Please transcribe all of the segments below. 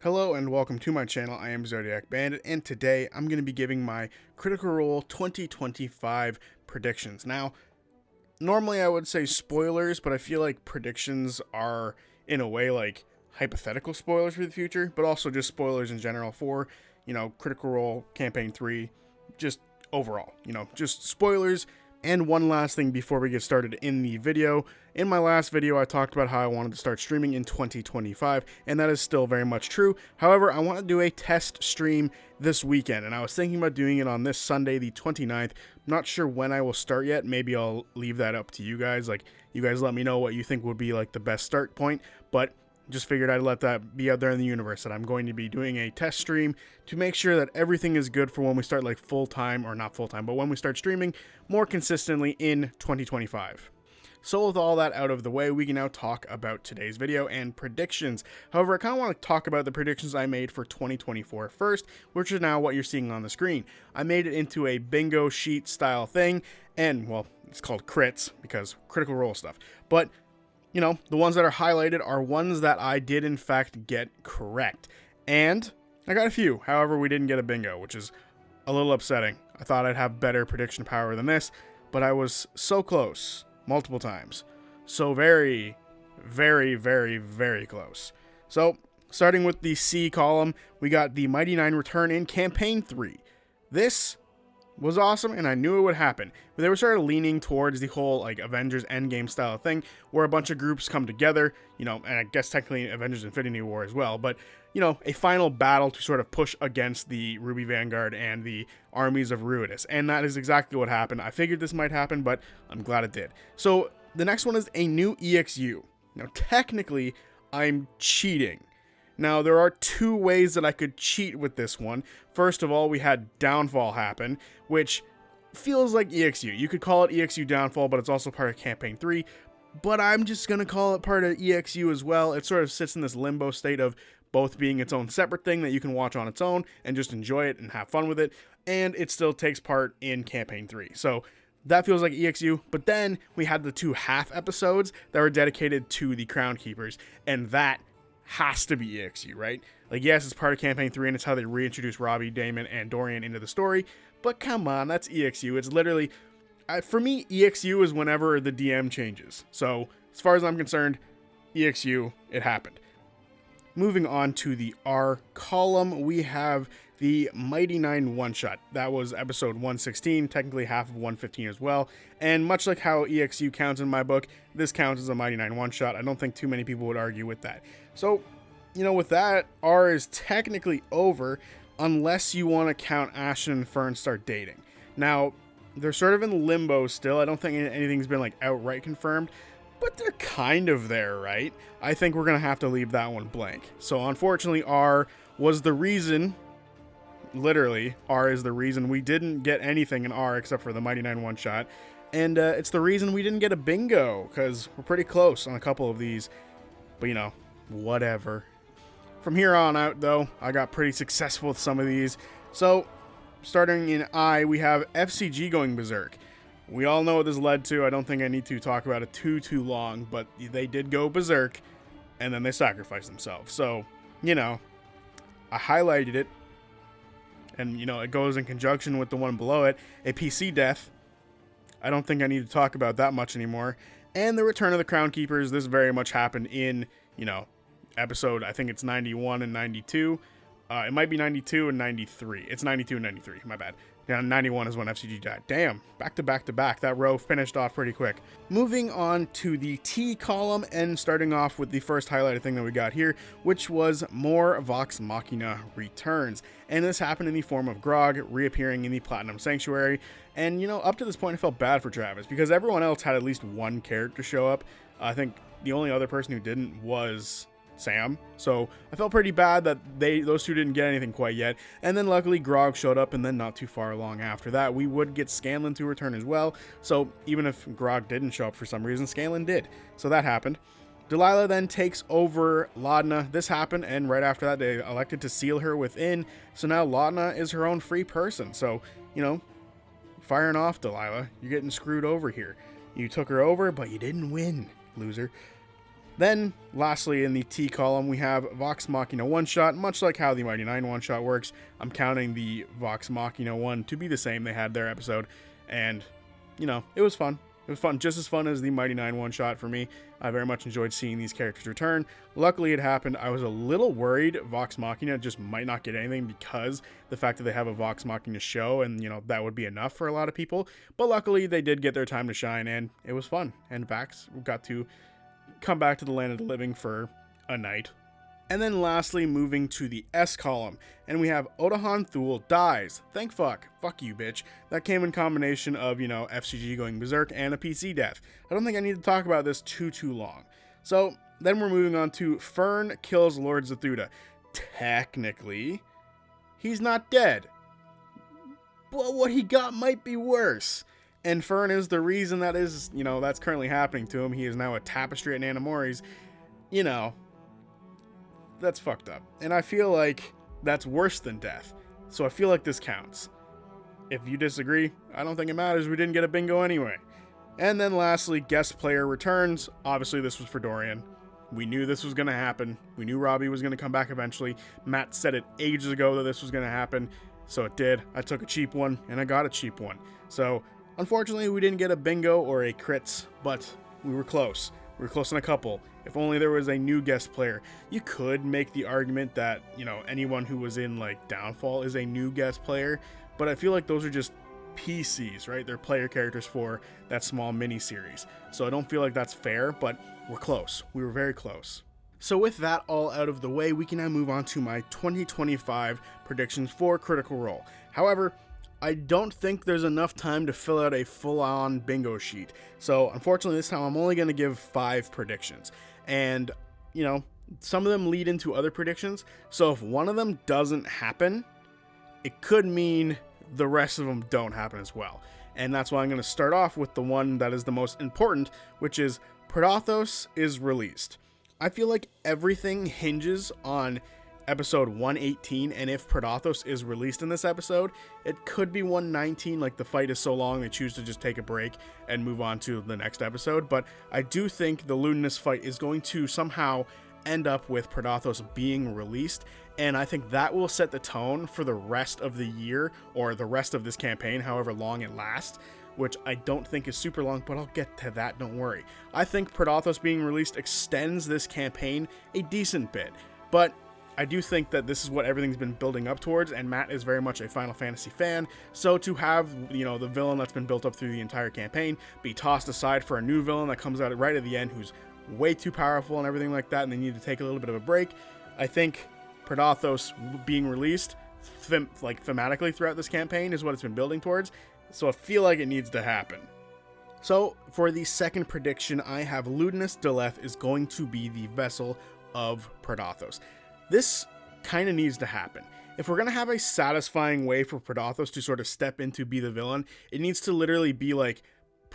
Hello and welcome to my channel. I am Zodiac Bandit, and today I'm going to be giving my Critical Role 2025 predictions. Now, normally I would say spoilers, but I feel like predictions are, in a way, like hypothetical spoilers for the future, but also just spoilers in general for, Critical Role Campaign 3, just overall, just spoilers. And one last thing before we get started in the video. In my last video, I talked about how I wanted to start streaming in 2025, and that is still very much true. However, I want to do a test stream this weekend, and I was thinking about doing it on this Sunday, the 29th. Not sure when I will start yet. Maybe I'll leave that up to you guys. You guys let me know what you think would be, the best start point, but just figured I'd let that be out there in the universe, that I'm going to be doing a test stream to make sure that everything is good for when we start full-time, or not full-time, but when we start streaming more consistently in 2025. So with all that out of the way, we can now talk about today's video and predictions. However, I kind of want to talk about the predictions I made for 2024 first, which is now what you're seeing on the screen. I made it into a bingo sheet style thing, and, well, it's called crits because critical role stuff, but the ones that are highlighted are ones that I did in fact get correct. And I got a few. However, we didn't get a bingo, which is a little upsetting. I thought I'd have better prediction power than this, but I was so close multiple times. So very, very, very, very close. So, starting with the C column, we got the Mighty Nine return in Campaign 3. This was awesome, and I knew it would happen. But they were sort of leaning towards the whole Avengers Endgame style thing, where a bunch of groups come together, and I guess technically Avengers Infinity War as well, but a final battle to sort of push against the Ruby Vanguard and the armies of Ruidus. And that is exactly what happened. I figured this might happen, but I'm glad it did. So the next one is a new EXU. Now technically, I'm cheating. Now, there are two ways that I could cheat with this one. First of all, we had Downfall happen, which feels like EXU. You could call it EXU Downfall, but it's also part of Campaign 3. But I'm just going to call it part of EXU as well. It sort of sits in this limbo state of both being its own separate thing that you can watch on its own and just enjoy it and have fun with it. And it still takes part in Campaign 3. So that feels like EXU. But then we had the two half episodes that were dedicated to the Crown Keepers. And that has to be EXU, right? Yes, it's part of Campaign 3, and it's how they reintroduce Robbie, Damon, and Dorian into the story, but come on, that's EXU. It's literally, for me, EXU is whenever the DM changes. So, as far as I'm concerned, EXU, it happened. Moving on to the R column, we have the Mighty Nine one-shot. That was episode 116, technically half of 115 as well. And much like how EXU counts in my book, this counts as a Mighty Nine one-shot. I don't think too many people would argue with that. So, with that, R is technically over unless you want to count Ashen and Fern start dating. Now, they're sort of in limbo still. I don't think anything's been outright confirmed, but they're kind of there, right? I think we're going to have to leave that one blank. So, unfortunately, R was the reason. Literally, R is the reason we didn't get anything in R except for the Mighty Nine one-shot. And it's the reason we didn't get a bingo, because we're pretty close on a couple of these. But, whatever. From here on out, though, I got pretty successful with some of these. So, starting in I, we have FCG going berserk. We all know what this led to. I don't think I need to talk about it too long, but they did go berserk, and then they sacrificed themselves. So, I highlighted it. And, it goes in conjunction with the one below it, a PC death. I don't think I need to talk about that much anymore. And the return of the Crown Keepers. This very much happened in, episode, I think it's 91 and 92. It might be 92 and 93. It's 92 and 93, my bad. Yeah, 91 is when FCG died. Damn, back to back to back. That row finished off pretty quick. Moving on to the T column and starting off with the first highlighted thing that we got here, which was more Vox Machina returns. And this happened in the form of Grog reappearing in the Platinum Sanctuary. And, up to this point, I felt bad for Travis because everyone else had at least one character show up. I think the only other person who didn't was Sam. So I felt pretty bad that those two didn't get anything quite yet. And then luckily Grog showed up, and then not too far along after that, we would get Scanlan to return as well. So even if Grog didn't show up for some reason, Scanlan did. So that happened. Delilah then takes over Laudna. This happened, and right after that, they elected to seal her within. So now Laudna is her own free person. So, firing off, Delilah. You're getting screwed over here. You took her over, but you didn't win, loser. Then, lastly, in the T column, we have Vox Machina one-shot. Much like how the Mighty Nine one-shot works, I'm counting the Vox Machina one to be the same. They had their episode, and, you know, it was fun. It was fun, just as fun as the Mighty Nine one-shot for me. I very much enjoyed seeing these characters return. Luckily, it happened. I was a little worried Vox Machina just might not get anything because the fact that they have a Vox Machina show, and, you know, that would be enough for a lot of people. But luckily, they did get their time to shine, and it was fun. And Vax got to come back to the land of the living for a night. And then lastly, moving to the S column, and we have Odahan Thule dies. Thank fuck. Fuck you, bitch. That came in combination of, you know, FCG going berserk and a PC death. I don't think I need to talk about this too long. So then we're moving on to Fern kills Lord Zethuda. Technically, he's not dead, but what he got might be worse. And Fern is the reason that is, you know, that's currently happening to him. He is now a tapestry at Nanamori's. You know, that's fucked up. And I feel like that's worse than death. So I feel like this counts. If you disagree, I don't think it matters. We didn't get a bingo anyway. And then lastly, guest player returns. Obviously, this was for Dorian. We knew this was going to happen. We knew Robbie was going to come back eventually. Matt said it ages ago that this was going to happen. So it did. I took a cheap one, and I got a cheap one. So unfortunately, we didn't get a bingo or a crits, but we were close. We were close on a couple. If only there was a new guest player. You could make the argument that, you know, anyone who was in, like, Downfall is a new guest player, but I feel like those are just PCs, right? They're player characters for that small mini-series. So I don't feel like that's fair, but we're close. We were very close. So with that all out of the way, we can now move on to my 2025 predictions for Critical Role. However, I don't think there's enough time to fill out a full-on bingo sheet. So unfortunately this time I'm only going to give 5 predictions. And, you know, some of them lead into other predictions. So if one of them doesn't happen, it could mean the rest of them don't happen as well. And that's why I'm going to start off with the one that is the most important, which is Predathos is released. I feel like everything hinges on episode 118, and if Predathos is released in this episode, it could be 119, like the fight is so long they choose to just take a break and move on to the next episode. But I do think the Ludinus fight is going to somehow end up with Predathos being released, and I think that will set the tone for the rest of the year, or the rest of this campaign, however long it lasts, which I don't think is super long, but I'll get to that, don't worry. I think Predathos being released extends this campaign a decent bit, but I do think that this is what everything's been building up towards, and Matt is very much a Final Fantasy fan, so to have, you know, the villain that's been built up through the entire campaign be tossed aside for a new villain that comes out right at the end who's way too powerful and everything like that, and they need to take a little bit of a break, I think Predathos being released thematically throughout this campaign is what it's been building towards, so I feel like it needs to happen. So for the second prediction, I have Ludinus Deleth is going to be the vessel of Predathos. This kind of needs to happen. If we're going to have a satisfying way for Predathos to sort of step in to be the villain, it needs to literally be like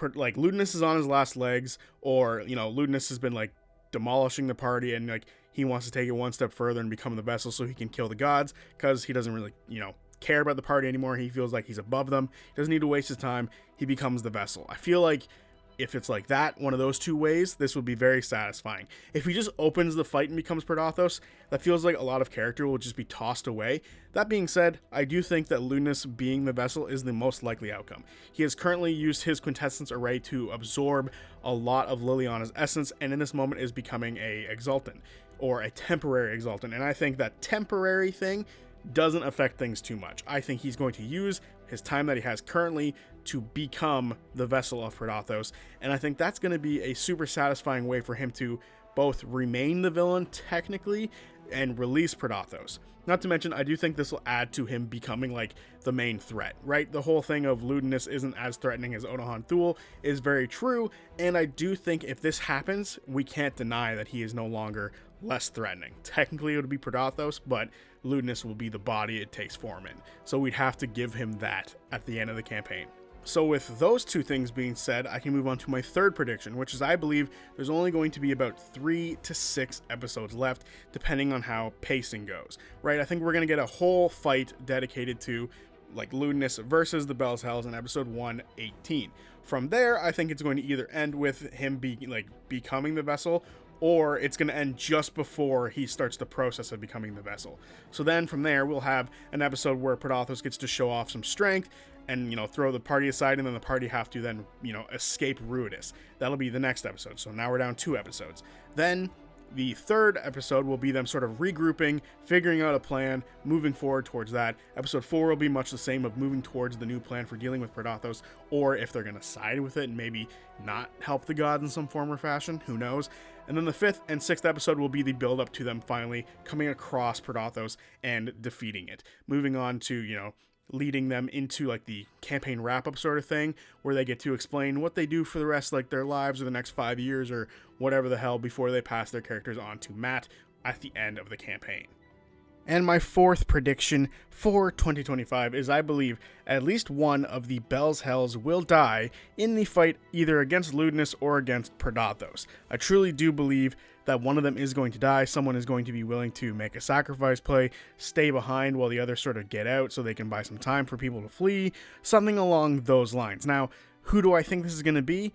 Ludinus is on his last legs, or, you know, Ludinus has been like demolishing the party, and like he wants to take it one step further and become the vessel so he can kill the gods, because he doesn't really, you know, care about the party anymore. He feels like he's above them. He doesn't need to waste his time. He becomes the vessel. I feel like if it's like that, one of those two ways, this would be very satisfying. If he just opens the fight and becomes Predathos, that feels like a lot of character will just be tossed away. That being said, I do think that Ludinus being the vessel is the most likely outcome. He has currently used his quintessence array to absorb a lot of Liliana's essence, and in this moment is becoming a exaltant, or a temporary exaltant, and I think that temporary thing doesn't affect things too much. I think he's going to use his time that he has currently to become the vessel of Predathos, and I think that's going to be a super satisfying way for him to both remain the villain technically and release Predathos. Not to mention, I do think this will add to him becoming like the main threat, right? The whole thing of Ludinus isn't as threatening as Odahan Thule is very true, and I do think if this happens, we can't deny that he is no longer less threatening. Technically, it would be Predathos, but Ludinus will be the body it takes form in. So we'd have to give him that at the end of the campaign. So with those two things being said, I can move on to my third prediction, which is I believe there's only going to be about 3 to 6 episodes left, depending on how pacing goes, right? I think we're going to get a whole fight dedicated to like Ludinus versus the Bell's Hells in episode 118. From there, I think it's going to either end with him becoming the vessel, or it's going to end just before he starts the process of becoming the vessel. So then from there, we'll have an episode where Predathos gets to show off some strength and, you know, throw the party aside, and then the party have to then, you know, escape Rites. That'll be the next episode. So now we're down 2 episodes. Then the third episode will be them sort of regrouping, figuring out a plan, moving forward towards that. Episode 4 will be much the same, of moving towards the new plan for dealing with Predathos, or if they're going to side with it and maybe not help the gods in some form or fashion, who knows. And then the 5th and 6th episode will be the build up to them finally coming across Predathos and defeating it. Moving on to, you know, leading them into like the campaign wrap-up sort of thing, where they get to explain what they do for the rest of like their lives or the next 5 years or whatever the hell before they pass their characters on to Matt at the end of the campaign. And my 4th prediction for 2025 is, I believe at least one of the Bell's Hells will die in the fight either against Ludinus or against Predathos. I truly do believe that one of them is going to die. Someone is going to be willing to make a sacrifice play, stay behind while the others sort of get out so they can buy some time for people to flee, something along those lines. Now, who do I think this is going to be?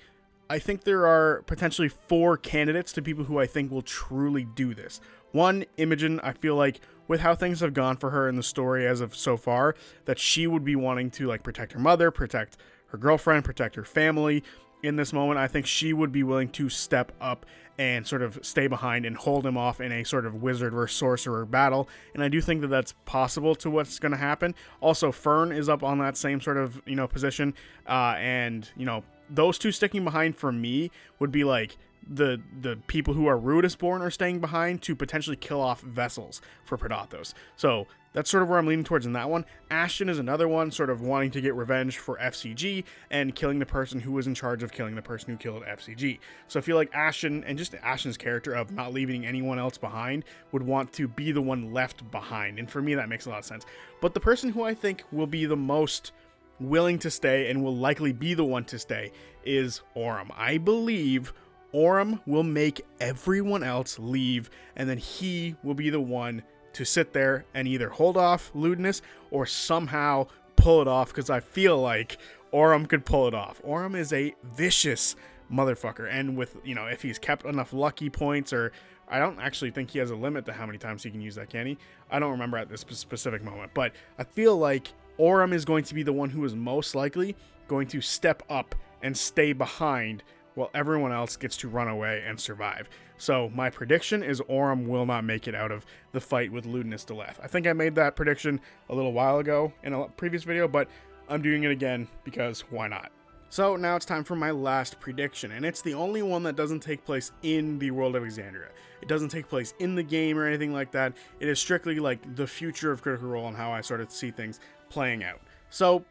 I think there are potentially 4 candidates to people who I think will truly do this. One, Imogen. I feel like with how things have gone for her in the story as of so far, that she would be wanting to like protect her mother, protect her girlfriend, protect her family. In this moment, I think she would be willing to step up and sort of stay behind and hold him off in a sort of wizard versus sorcerer battle. And I do think that that's possible to what's going to happen. Also, Fern is up on that same sort of, you know, position. And, you know, those 2 sticking behind for me would be like the people who are Rites born are staying behind to potentially kill off vessels for Predathos. So that's sort of where I'm leaning towards in that one. Ashton is another one, sort of wanting to get revenge for FCG and killing the person who was in charge of killing the person who killed FCG. So I feel like Ashton, and just Ashton's character of not leaving anyone else behind, would want to be the one left behind. And for me, that makes a lot of sense. But the person who I think will be the most willing to stay and will likely be the one to stay is Aurum. I believe Aurum will make everyone else leave, and then he will be the one to sit there and either hold off Ludinus or somehow pull it off, because I feel like Aurum could pull it off. Aurum is a vicious motherfucker, and with, you know, if he's kept enough lucky points, or I don't actually think he has a limit to how many times he can use that, can he? I don't remember at this specific moment, but I feel like Aurum is going to be the one who is most likely going to step up and stay behind while everyone else gets to run away and survive. So my prediction is Aurum will not make it out of the fight with Ludinus Deleth. I think I made that prediction a little while ago in a previous video, but I'm doing it again because why not? So now it's time for my last prediction, and it's the only one that doesn't take place in the world of Exandria. It doesn't take place in the game or anything like that. It is strictly like the future of Critical Role and how I sort of see things playing out. So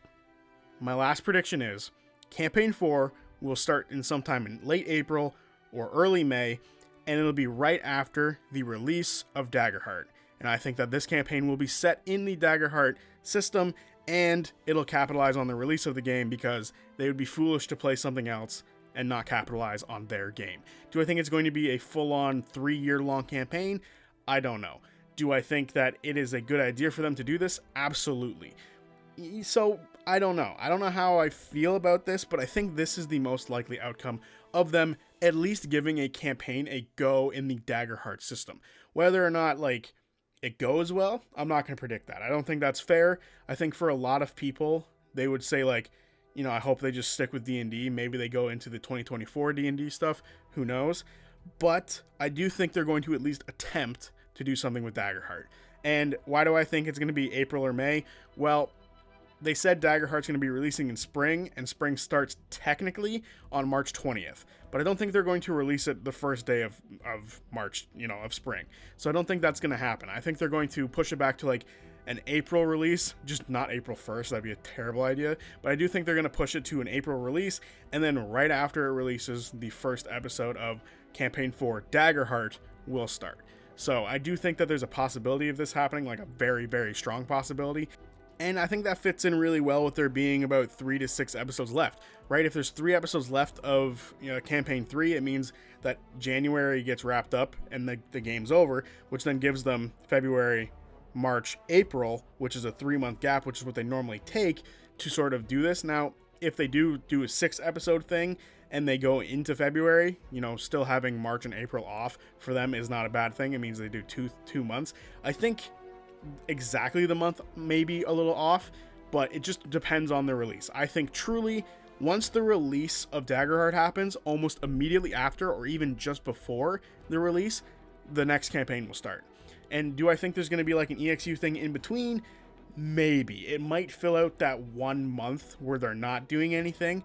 my last prediction is Campaign 4 will start in sometime in late April or early May, and it'll be right after the release of Daggerheart. And I think that this campaign will be set in the Daggerheart system, and it'll capitalize on the release of the game, because they would be foolish to play something else and not capitalize on their game. Do I think it's going to be a full-on 3-year-long campaign? I don't know. Do I think that it is a good idea for them to do this? Absolutely. So I don't know. I don't know how I feel about this, but I think this is the most likely outcome of them at least giving a campaign a go in the Daggerheart system. Whether or not, like, it goes well, I'm not going to predict that. I don't think that's fair. I think for a lot of people, they would say, like, you know, I hope they just stick with D&D. Maybe they go into the 2024 D&D stuff. Who knows? But I do think they're going to at least attempt to do something with Daggerheart. And why do I think it's going to be April or May? Well, they said Daggerheart's going to be releasing in spring, and spring starts technically on March 20th. But I don't think they're going to release it the first day of March, you know, of spring. So I don't think that's going to happen. I think they're going to push it back to like an April release, just not April 1st. That'd be a terrible idea. But I do think they're going to push it to an April release, and then right after it releases, the first episode of Campaign 4 Daggerheart will start. So I do think that there's a possibility of this happening, like a very, very strong possibility. And I think that fits in really well with there being about 3 to 6 episodes left, right? If there's 3 episodes left of, you know, Campaign 3, it means that January gets wrapped up and the game's over, which then gives them February, March, April, which is a 3-month gap, which is what they normally take to sort of do this. Now, if they do a 6-episode thing and they go into February, still having March and April off for them is not a bad thing. It means they do two months. I think exactly the month may be a little off, but it just depends on the release. I think truly once the release of Daggerheart happens, almost immediately after or even just before the release, the next campaign will start. And do I think there's going to be like an EXU thing in between? Maybe. It might fill out that 1 month where they're not doing anything,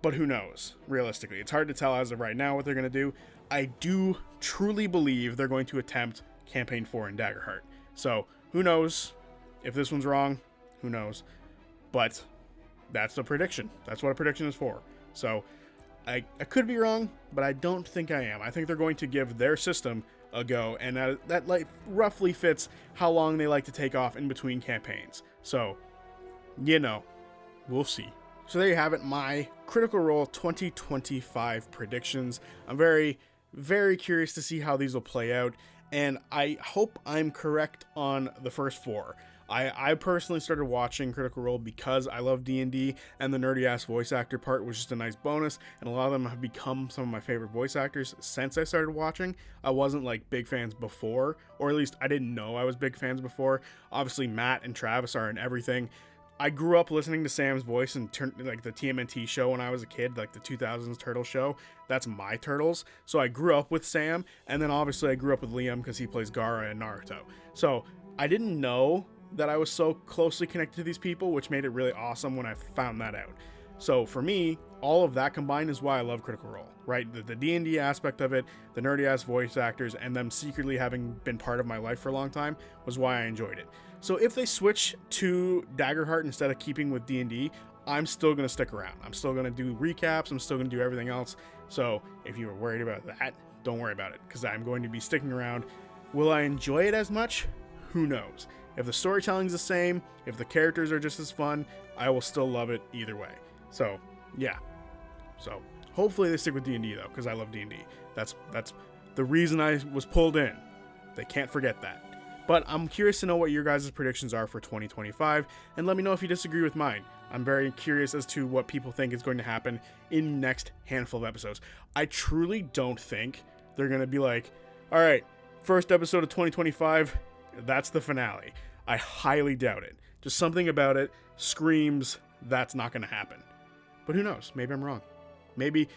but who knows? Realistically, it's hard to tell as of right now what they're going to do. I do truly believe they're going to attempt Campaign 4 in Daggerheart. So, who knows? If this one's wrong, who knows? But that's the prediction. That's what a prediction is for. So, I could be wrong, but I don't think I am. I think they're going to give their system a go, and that like roughly fits how long they like to take off in between campaigns. So, we'll see. So there you have it, my Critical Role 2025 predictions. I'm very, very curious to see how these will play out, and I hope I'm correct on the first 4. I personally started watching Critical Role because I love D&D, and the nerdy-ass voice actor part was just a nice bonus, and a lot of them have become some of my favorite voice actors since I started watching. I wasn't like big fans before, or at least I didn't know I was big fans before. Obviously, Matt and Travis are in everything. I grew up listening to Sam's voice and like the TMNT show when I was a kid, like the 2000s Turtle show. That's my Turtles. So I grew up with Sam, and then obviously I grew up with Liam because he plays Gaara in Naruto. So I didn't know that I was so closely connected to these people, which made it really awesome when I found that out. So for me, all of that combined is why I love Critical Role, right? The D&D aspect of it, the nerdy-ass voice actors, and them secretly having been part of my life for a long time was why I enjoyed it. So if they switch to Daggerheart instead of keeping with D&D, I'm still going to stick around. I'm still going to do recaps. I'm still going to do everything else. So if you were worried about that, don't worry about it, because I'm going to be sticking around. Will I enjoy it as much? Who knows? If the storytelling's the same, if the characters are just as fun, I will still love it either way. So, yeah. So, hopefully they stick with D&D, though, because I love D&D. That's the reason I was pulled in. They can't forget that. But I'm curious to know what your guys' predictions are for 2025, and let me know if you disagree with mine. I'm very curious as to what people think is going to happen in the next handful of episodes. I truly don't think they're going to be like, all right, first episode of 2025, that's the finale. I highly doubt it. Just something about it screams that's not going to happen. But who knows? Maybe I'm wrong. Maybe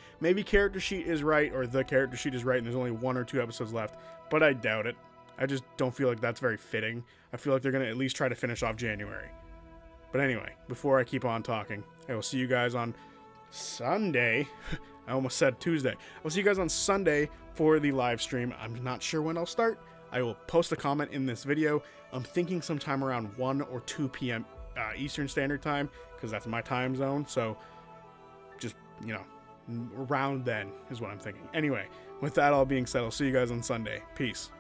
character sheet is right, or the character sheet is right, and there's only 1 or 2 episodes left. But I doubt it. I just don't feel like that's very fitting. I feel like they're going to at least try to finish off January. But anyway, before I keep on talking, I will see you guys on Sunday. I almost said Tuesday. I'll see you guys on Sunday for the live stream. I'm not sure when I'll start. I will post a comment in this video. I'm thinking sometime around 1 or 2 p.m. Eastern Standard Time, because that's my time zone. So just, around then is what I'm thinking. Anyway, with that all being said, I'll see you guys on Sunday. Peace.